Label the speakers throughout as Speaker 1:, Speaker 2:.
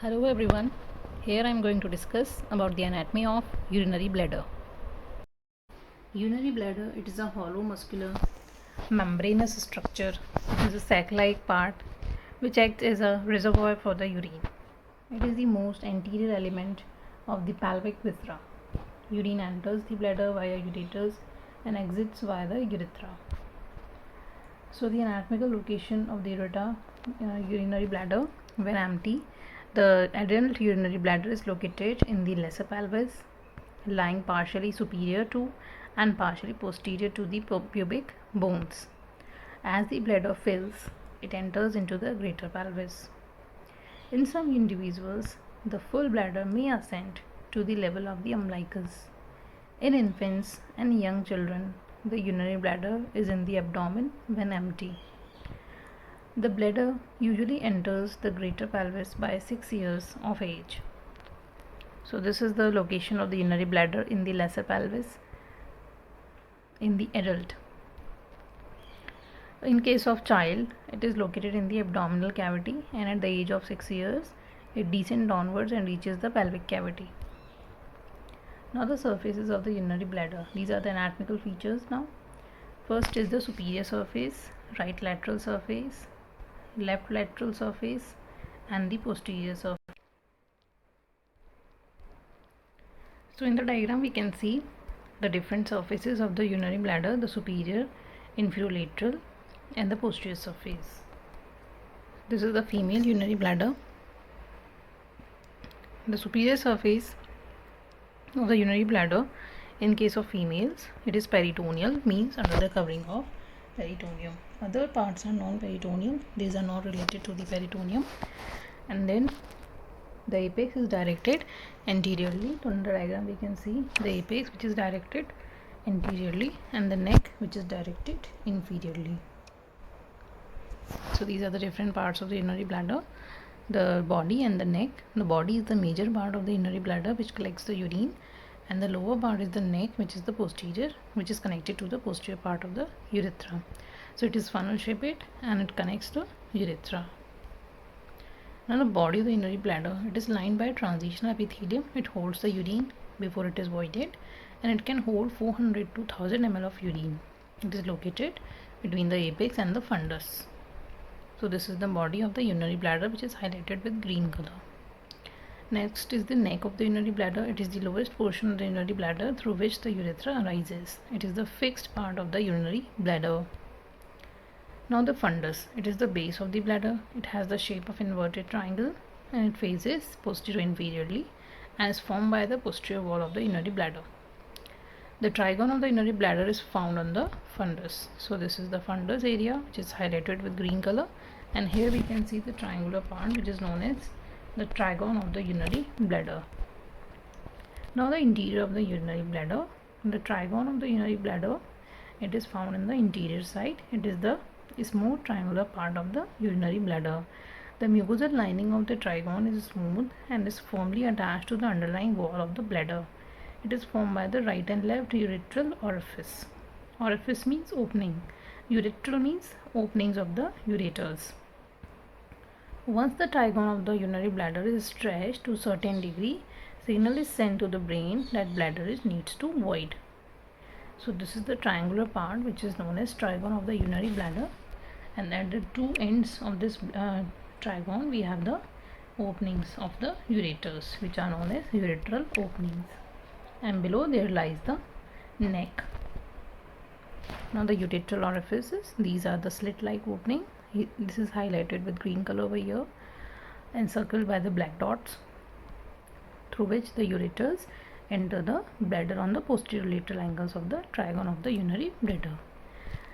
Speaker 1: Hello everyone, here I am going to discuss about the anatomy of urinary bladder. Urinary bladder, it is a hollow muscular membranous structure. It is a sac-like part which acts as a reservoir for the urine. It is the most anterior element of the pelvic viscera. Urine enters the bladder via ureters and exits via the urethra. So the anatomical location of the urinary bladder when empty, the adult urinary bladder is located in the lesser pelvis, lying partially superior to and partially posterior to the pubic bones. As the bladder fills, it enters into the greater pelvis. In some individuals, the full bladder may ascend to the level of the umbilicus. In infants and young children, the urinary bladder is in the abdomen when empty. The bladder usually enters the greater pelvis by 6 years of age. So this is the location of the urinary bladder in the lesser pelvis in the adult. In case of child, it is located in the abdominal cavity, and at the age of 6 years, it descends downwards and reaches the pelvic cavity. Now the surfaces of the urinary bladder. These are the anatomical features now. First is the superior surface, right lateral surface, left lateral surface, and the posterior surface. So in the diagram we can see the different surfaces of the urinary bladder, the superior, inferiolateral, and the posterior surface. This is the female urinary bladder. The superior surface of the urinary bladder, in case of females, it is peritoneal, means under the covering of peritoneum. Other parts are non-peritoneal, these are not related to the peritoneum. And then the apex is directed anteriorly. So in the diagram we can see the apex which is directed anteriorly and the neck which is directed inferiorly. So these are the different parts of the urinary bladder, the body and the neck. The body is the major part of the urinary bladder which collects the urine, and the lower part is the neck, which is the posterior, which is connected to the posterior part of the urethra. So it is funnel shaped and it connects the urethra. Now the body of the urinary bladder, it is lined by a transitional epithelium. It holds the urine before it is voided, and it can hold 400 to 1000 ml of urine. It is located between the apex and the fundus. So this is the body of the urinary bladder, which is highlighted with green color. Next is the neck of the urinary bladder. It is the lowest portion of the urinary bladder through which the urethra arises. It is the fixed part of the urinary bladder. Now the fundus. It is the base of the bladder. It has the shape of inverted triangle and it faces posterior inferiorly and is formed by the posterior wall of the urinary bladder. The trigone of the urinary bladder is found on the fundus. So this is the fundus area, which is highlighted with green color, and here we can see the triangular part which is known as the trigone of the urinary bladder. Now the interior of the urinary bladder. The trigone of the urinary bladder, it is found in the interior side. It is the smooth triangular part of the urinary bladder. The mucosal lining of the trigone is smooth and is firmly attached to the underlying wall of the bladder. It is formed by the right and left urethral orifice. Orifice means opening. Urethral means openings of the ureters. Once the trigone of the urinary bladder is stretched to a certain degree, signal is sent to the brain that bladder needs to void. So this is the triangular part which is known as trigone of the urinary bladder, and at the two ends of this trigone we have the openings of the ureters, which are known as urethral openings, and below there lies the neck. Now the urethral orifices, these are the slit-like opening. This is highlighted with green color over here and circled by the black dots, through which the ureters enter the bladder on the posterior lateral angles of the trigone of the urinary bladder.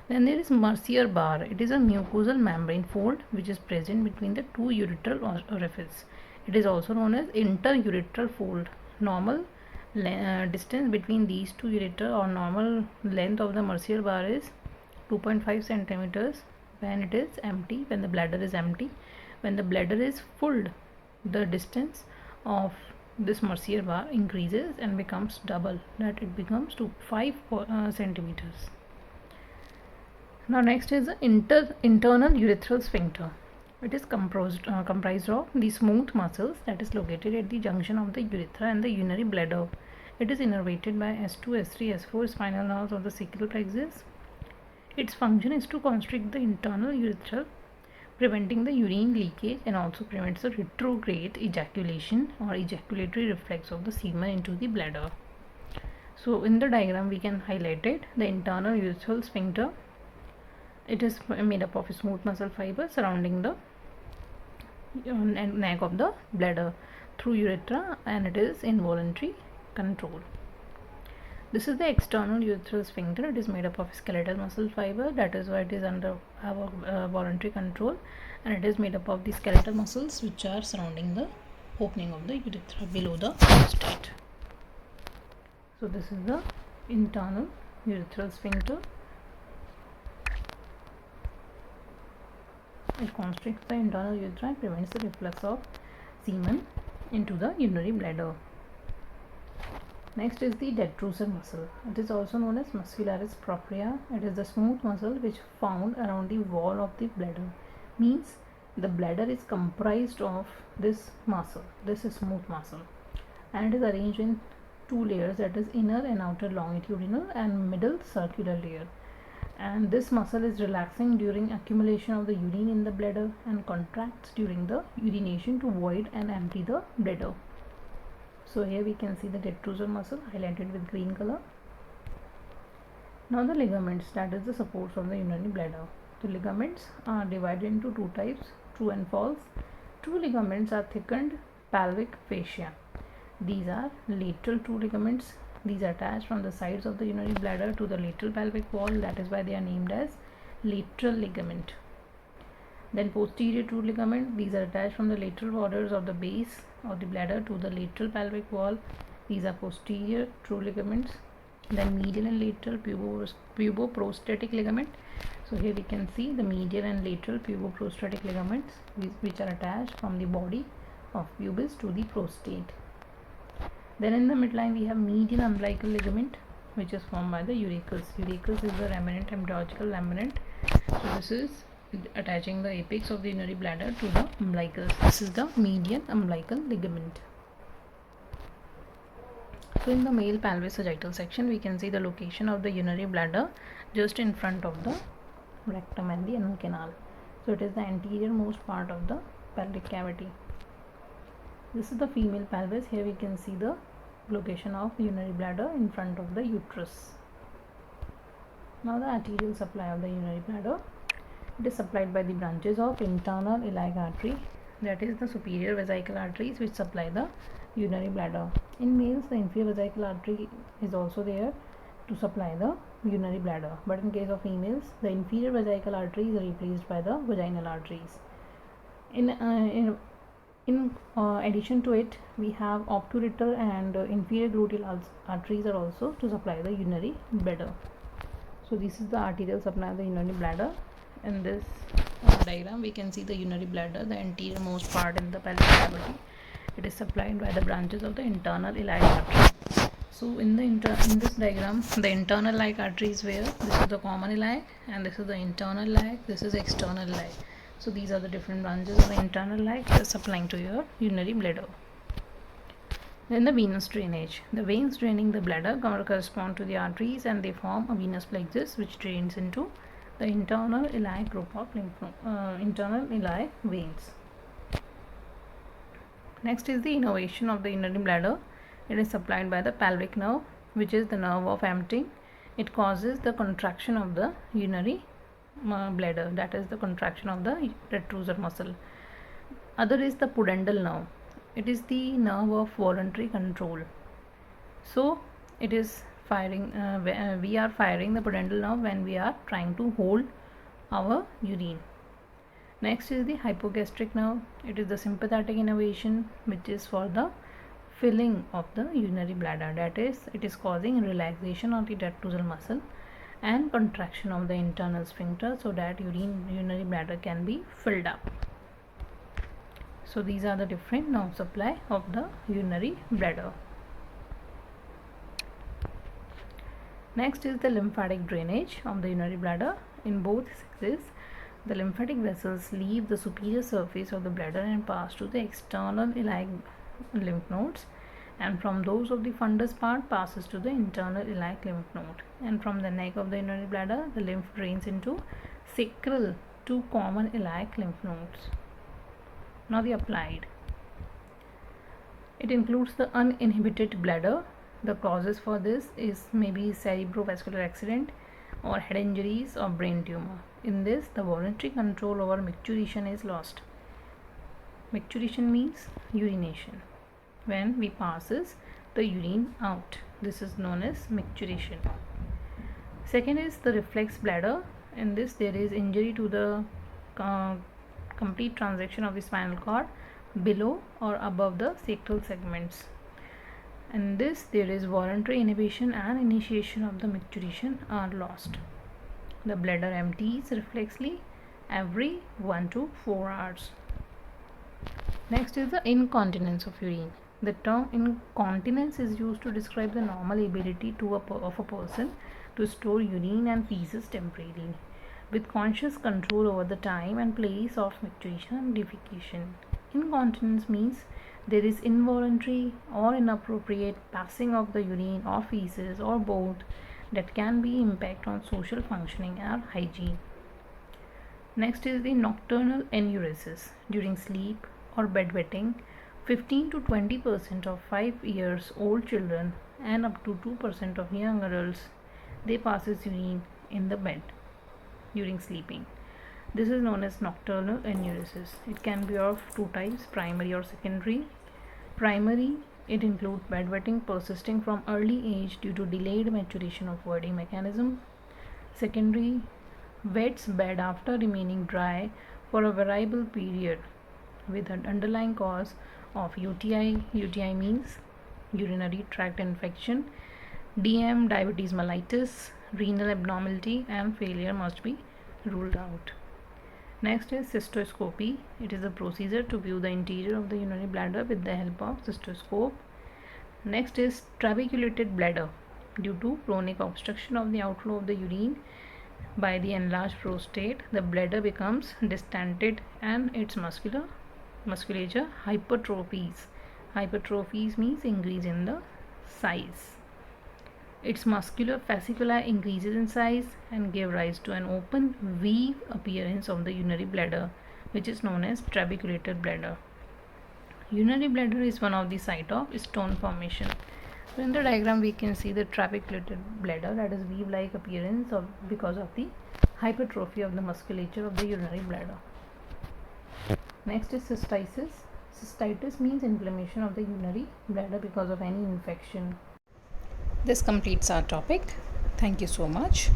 Speaker 1: Then there is Mercier bar. It is a mucosal membrane fold which is present between the two urethral orifices. It is also known as interurethral fold. Normal distance between these two ureter, or normal length of the Mercier bar, is 2.5 centimeters when it is empty, when the bladder is empty. When the bladder is full, the distance of this Mercier bar increases and becomes double, that it becomes to 5 centimeters. Now next is the internal urethral sphincter. It is comprised of the smooth muscles that is located at the junction of the urethra and the urinary bladder. It is innervated by S2, S3, S4 spinal nerves of the sacral plexus. Its function is to constrict the internal urethra, preventing the urine leakage, and also prevents the retrograde ejaculation or ejaculatory reflex of the semen into the bladder. So in the diagram we can highlight it. The internal urethral sphincter, it is made up of smooth muscle fibers surrounding the neck of the bladder through urethra, and it is involuntary control. This is the external urethral sphincter. It is made up of skeletal muscle fiber, that is why it is under our voluntary control, and it is made up of the skeletal muscles which are surrounding the opening of the urethra below the prostate. So this is the internal urethral sphincter. It constricts the internal urethra and prevents the reflux of semen into the urinary bladder. Next is the detrusor muscle. It is also known as muscularis propria. It is the smooth muscle which found around the wall of the bladder. Means the bladder is comprised of this muscle. This is smooth muscle, and it is arranged in two layers, that is inner and outer longitudinal and middle circular layer. And this muscle is relaxing during accumulation of the urine in the bladder and contracts during the urination to void and empty the bladder. So here we can see the detrusor muscle highlighted with green color. Now the ligaments, that is the supports of the urinary bladder. The ligaments are divided into two types, true and false. True ligaments are thickened pelvic fascia. These are lateral true ligaments. These are attached from the sides of the urinary bladder to the lateral pelvic wall, that is why they are named as lateral ligament. Then posterior true ligament, these are attached from the lateral borders of the base of the bladder to the lateral pelvic wall. These are posterior true ligaments. Then medial and lateral puboprostatic ligament. So here we can see the medial and lateral puboprostatic ligaments which are attached from the body of pubis to the prostate. Then in the midline we have median umbilical ligament, which is formed by the urachus. Urachus is the remnant embryological laminate. So this is attaching the apex of the urinary bladder to the umbilicus. This is the median umbilical ligament. So in the male pelvis sagittal section we can see the location of the urinary bladder just in front of the rectum and the anal canal. So it is the anterior most part of the pelvic cavity. This is the female pelvis. Here we can see the location of urinary bladder in front of the uterus. Now the arterial supply of the urinary bladder. It is supplied by the branches of internal iliac artery, that is the superior vesical arteries which supply the urinary bladder. In males the inferior vesical artery is also there to supply the urinary bladder, but in case of females the inferior vesical artery is replaced by the vaginal arteries. In addition to it, we have obturator and inferior gluteal arteries are also to supply the urinary bladder. So this is the arterial supply of the urinary bladder. In this diagram we can see the urinary bladder, the anterior most part in the pelvic cavity. It is supplied by the branches of the internal iliac artery. So in this diagram the internal iliac artery is where this is the common iliac, and this is the internal iliac, this is external iliac. So these are the different branches of the internal iliac supplying to your urinary bladder. Then the venous drainage. The veins draining the bladder correspond to the arteries and they form a venous plexus which drains into the internal iliac group of internal iliac veins. Next is the innervation of the urinary bladder. It is supplied by the pelvic nerve, which is the nerve of emptying. It causes the contraction of the urinary bladder, that is the contraction of the detrusor muscle. Other is the pudendal nerve. It is the nerve of voluntary control. So it is firing, we are firing the pudendal nerve when we are trying to hold our urine. Next is the hypogastric nerve. It is the sympathetic innervation which is for the filling of the urinary bladder, that is it is causing relaxation of the detrusor muscle and contraction of the internal sphincter so that urinary bladder can be filled up. So these are the different nerve supply of the urinary bladder. Next is the lymphatic drainage of the urinary bladder. In both sexes The lymphatic vessels leave the superior surface of the bladder and pass to the external iliac lymph nodes, and from those of the fundus part passes to the internal iliac lymph node, and from the neck of the urinary bladder the lymph drains into sacral two common iliac lymph nodes. Now the applied. It includes the uninhibited bladder. The causes for this is maybe cerebrovascular accident or head injuries or brain tumor. In this, the voluntary control over micturition is lost. Micturition means urination. When we passes the urine out, this is known as micturition. Second is the reflex bladder. In this, there is injury to the complete transection of the spinal cord below or above the sacral segments. In this, there is voluntary inhibition and initiation of the micturition are lost. The bladder empties reflexly every 1 to 4 hours. Next is the incontinence of urine. The term incontinence is used to describe the normal ability of a person to store urine and feces temporarily, with conscious control over the time and place of micturition and defecation. Incontinence means there is involuntary or inappropriate passing of the urine or feces or both that can be impact on social functioning or hygiene. Next is the nocturnal enuresis. During sleep or bedwetting, 15 to 20% of 5 years old children and up to 2% of young adults, they passes urine in the bed during sleeping. This is known as nocturnal enuresis. It can be of two types, primary or secondary. Primary, it includes bedwetting persisting from early age due to delayed maturation of voiding mechanism. Secondary, wets bed after remaining dry for a variable period with an underlying cause of UTI. UTI means urinary tract infection. DM, diabetes mellitus, renal abnormality and failure must be ruled out. Next is cystoscopy. It is a procedure to view the interior of the urinary bladder with the help of cystoscope. Next is trabeculated bladder. Due to chronic obstruction of the outflow of the urine by the enlarged prostate, the bladder becomes distended and its musculature hypertrophies. Hypertrophies means increase in the size. Its muscular fascicula increases in size and give rise to an open weave appearance of the urinary bladder, which is known as trabeculated bladder. Urinary bladder is one of the site of stone formation. So in the diagram we can see the trabeculated bladder, that is weave-like appearance because of the hypertrophy of the musculature of the urinary bladder. Next is cystitis. Cystitis means inflammation of the urinary bladder because of any infection. This completes our topic. Thank you so much.